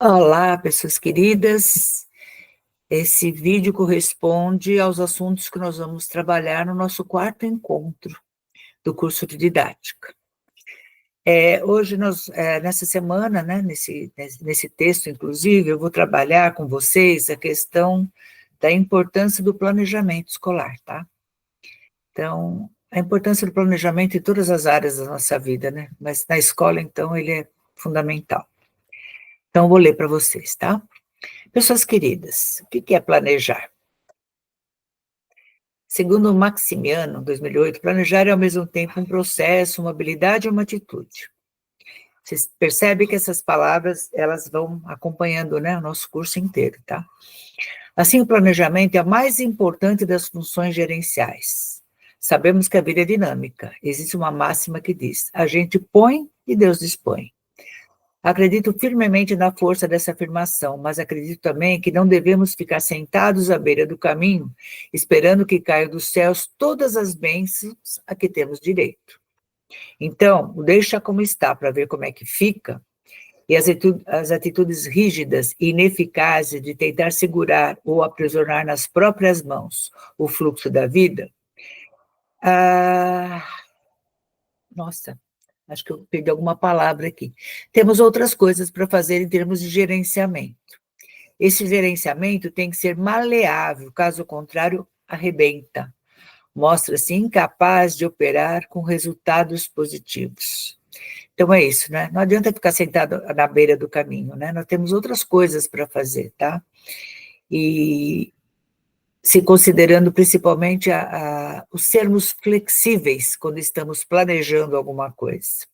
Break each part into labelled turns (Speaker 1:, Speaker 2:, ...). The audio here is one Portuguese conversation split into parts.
Speaker 1: Olá, pessoas queridas. Esse vídeo corresponde aos assuntos que nós vamos trabalhar no nosso quarto encontro do curso de didática. Hoje, nessa semana, né, nesse texto, inclusive, eu vou trabalhar com vocês a questão da importância do planejamento escolar, tá? Então, a importância do planejamento em todas as áreas da nossa vida, né? Mas na escola, então, ele é fundamental. Então, eu vou ler para vocês, tá? Pessoas queridas, o que é planejar? Segundo Maximiano, 2008, planejar é ao mesmo tempo um processo, uma habilidade e uma atitude. Vocês percebem que essas palavras, elas vão acompanhando, né, o nosso curso inteiro, tá? Assim, o planejamento é a mais importante das funções gerenciais. Sabemos que a vida é dinâmica. Existe uma máxima que diz: a gente põe e Deus dispõe. Acredito firmemente na força dessa afirmação, mas acredito também que não devemos ficar sentados à beira do caminho, esperando que caiam dos céus todas as bênçãos a que temos direito. Então, o deixa como está para ver como é que fica, e as atitudes rígidas e ineficazes de tentar segurar ou aprisionar nas próprias mãos o fluxo da vida, nossa, acho que eu perdi alguma palavra aqui. Temos outras coisas para fazer em termos de gerenciamento. Esse gerenciamento tem que ser maleável, caso contrário, arrebenta. Mostra-se incapaz de operar com resultados positivos. Então é isso, né? Não adianta ficar sentado na beira do caminho, né? Nós temos outras coisas para fazer, tá? E se considerando principalmente os sermos flexíveis quando estamos planejando alguma coisa.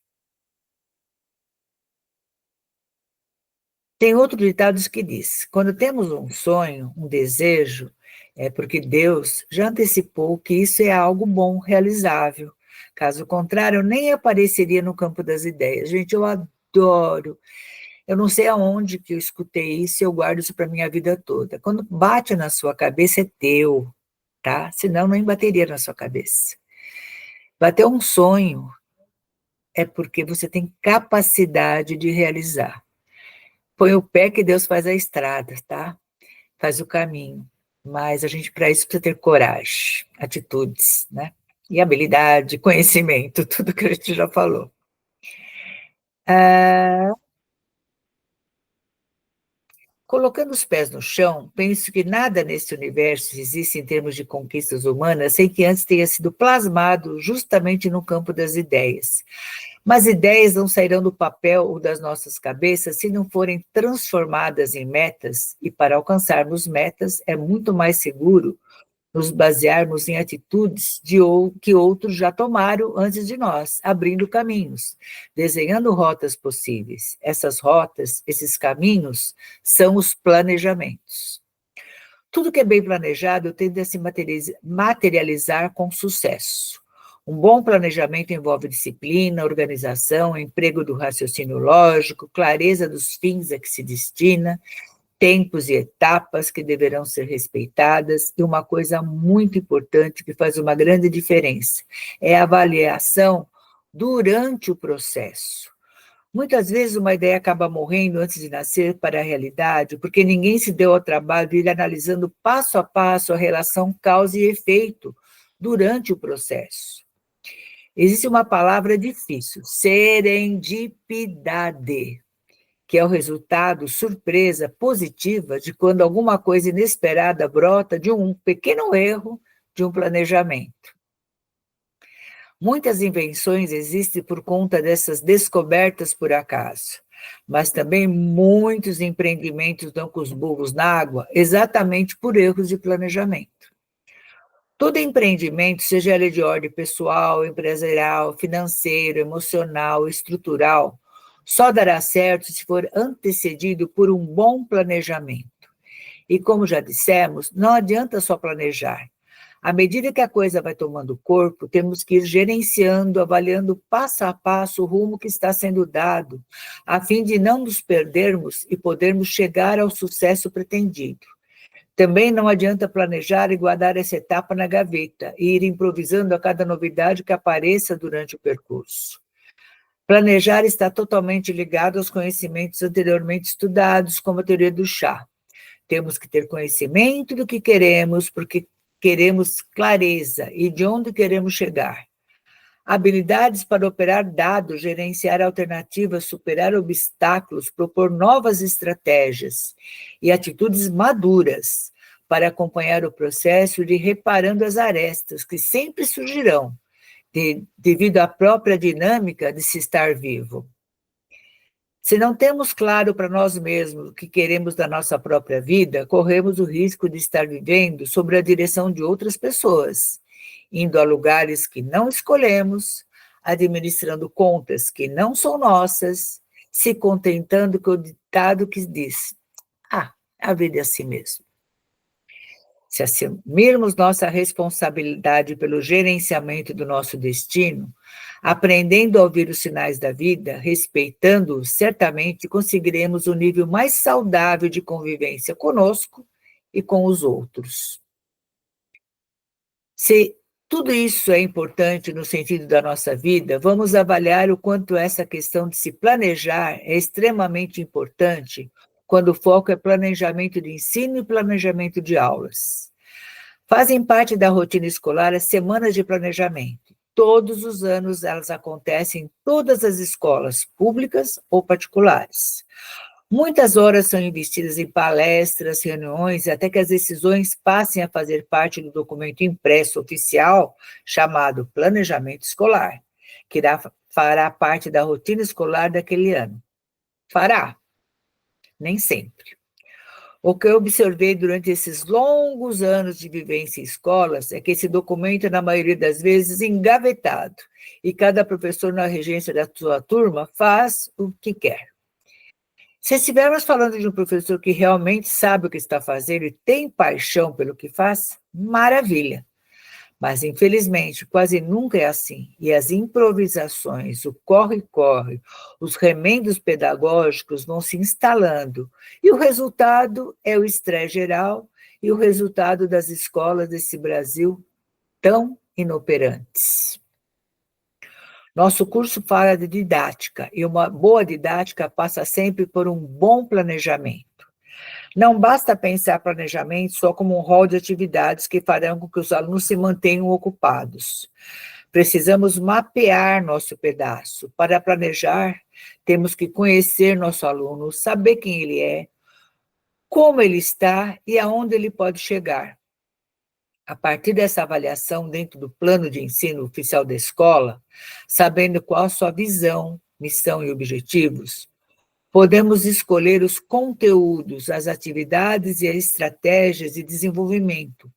Speaker 1: Tem outro ditado que diz: quando temos um sonho, um desejo, é porque Deus já antecipou que isso é algo bom, realizável. Caso contrário, nem apareceria no campo das ideias. Gente, eu adoro. Eu não sei aonde que eu escutei isso e eu guardo isso para a minha vida toda. Quando bate na sua cabeça, é teu, tá? Senão, nem bateria na sua cabeça. Bateu um sonho é porque você tem capacidade de realizar. Põe o pé que Deus faz a estrada, tá? Faz o caminho. Mas a gente, para isso, precisa ter coragem, atitudes, né? E habilidade, conhecimento, tudo que a gente já falou. Colocando os pés no chão, penso que nada neste universo existe em termos de conquistas humanas sem que antes tenha sido plasmado justamente no campo das ideias. Mas ideias não sairão do papel ou das nossas cabeças se não forem transformadas em metas, e para alcançarmos metas é muito mais seguro nos basearmos em atitudes que outros já tomaram antes de nós, abrindo caminhos, desenhando rotas possíveis. Essas rotas, esses caminhos, são os planejamentos. Tudo que é bem planejado tende a se materializar com sucesso. Um bom planejamento envolve disciplina, organização, emprego do raciocínio lógico, clareza dos fins a que se destina, tempos e etapas que deverão ser respeitadas, e uma coisa muito importante que faz uma grande diferença é a avaliação durante o processo. Muitas vezes uma ideia acaba morrendo antes de nascer para a realidade, porque ninguém se deu ao trabalho de ir analisando passo a passo a relação causa e efeito durante o processo. Existe uma palavra difícil: serendipidade, que é o resultado, surpresa positiva de quando alguma coisa inesperada brota de um pequeno erro de um planejamento. Muitas invenções existem por conta dessas descobertas por acaso, mas também muitos empreendimentos dão com os burros na água exatamente por erros de planejamento. Todo empreendimento, seja ele de ordem pessoal, empresarial, financeiro, emocional, estrutural, só dará certo se for antecedido por um bom planejamento. E como já dissemos, não adianta só planejar. À medida que a coisa vai tomando corpo, temos que ir gerenciando, avaliando passo a passo o rumo que está sendo dado, a fim de não nos perdermos e podermos chegar ao sucesso pretendido. Também não adianta planejar e guardar essa etapa na gaveta e ir improvisando a cada novidade que apareça durante o percurso. Planejar está totalmente ligado aos conhecimentos anteriormente estudados, como a teoria do chá. Temos que ter conhecimento do que queremos, porque queremos clareza e de onde queremos chegar. Habilidades para operar dados, gerenciar alternativas, superar obstáculos, propor novas estratégias e atitudes maduras para acompanhar o processo de reparando as arestas que sempre surgirão, devido à própria dinâmica de se estar vivo. Se não temos claro para nós mesmos o que queremos da nossa própria vida, corremos o risco de estar vivendo sob a direção de outras pessoas, indo a lugares que não escolhemos, administrando contas que não são nossas, se contentando com o ditado que diz: "Ah, a vida é assim mesmo". Se assumirmos nossa responsabilidade pelo gerenciamento do nosso destino, aprendendo a ouvir os sinais da vida, respeitando-os, certamente conseguiremos um nível mais saudável de convivência conosco e com os outros. Se tudo isso é importante no sentido da nossa vida, vamos avaliar o quanto essa questão de se planejar é extremamente importante quando o foco é planejamento de ensino e planejamento de aulas. Fazem parte da rotina escolar as semanas de planejamento. Todos os anos elas acontecem em todas as escolas, públicas ou particulares. Muitas horas são investidas em palestras, reuniões, até que as decisões passem a fazer parte do documento impresso oficial chamado Planejamento Escolar, que fará parte da rotina escolar daquele ano. Fará? Nem sempre. O que eu observei durante esses longos anos de vivência em escolas é que esse documento é, na maioria das vezes, engavetado, e cada professor na regência da sua turma faz o que quer. Se estivermos falando de um professor que realmente sabe o que está fazendo e tem paixão pelo que faz, maravilha. Mas, infelizmente, quase nunca é assim. E as improvisações, o corre-corre, os remendos pedagógicos vão se instalando. E o resultado é o estresse geral e o resultado das escolas desse Brasil tão inoperantes. Nosso curso fala de didática, e uma boa didática passa sempre por um bom planejamento. Não basta pensar planejamento só como um rol de atividades que farão com que os alunos se mantenham ocupados. Precisamos mapear nosso pedaço. Para planejar, temos que conhecer nosso aluno, saber quem ele é, como ele está e aonde ele pode chegar. A partir dessa avaliação dentro do plano de ensino oficial da escola, sabendo qual a sua visão, missão e objetivos, podemos escolher os conteúdos, as atividades e as estratégias de desenvolvimento,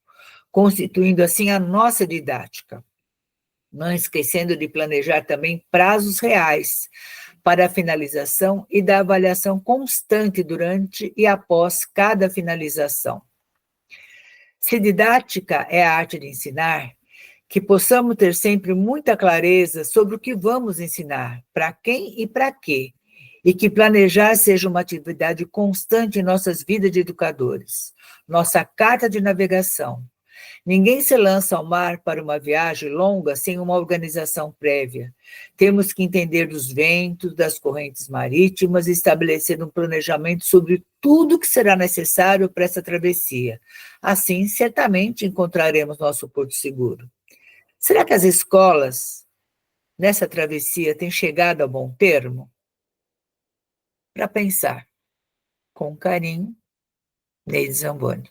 Speaker 1: constituindo assim a nossa didática. Não esquecendo de planejar também prazos reais para a finalização e da avaliação constante durante e após cada finalização. Se didática é a arte de ensinar, que possamos ter sempre muita clareza sobre o que vamos ensinar, para quem e para quê, e que planejar seja uma atividade constante em nossas vidas de educadores, nossa carta de navegação. Ninguém se lança ao mar para uma viagem longa sem uma organização prévia. Temos que entender dos ventos, das correntes marítimas e estabelecer um planejamento sobre tudo que será necessário para essa travessia. Assim, certamente encontraremos nosso porto seguro. Será que as escolas, nessa travessia, têm chegado a bom termo? Para pensar, com carinho, Neide Zamboni.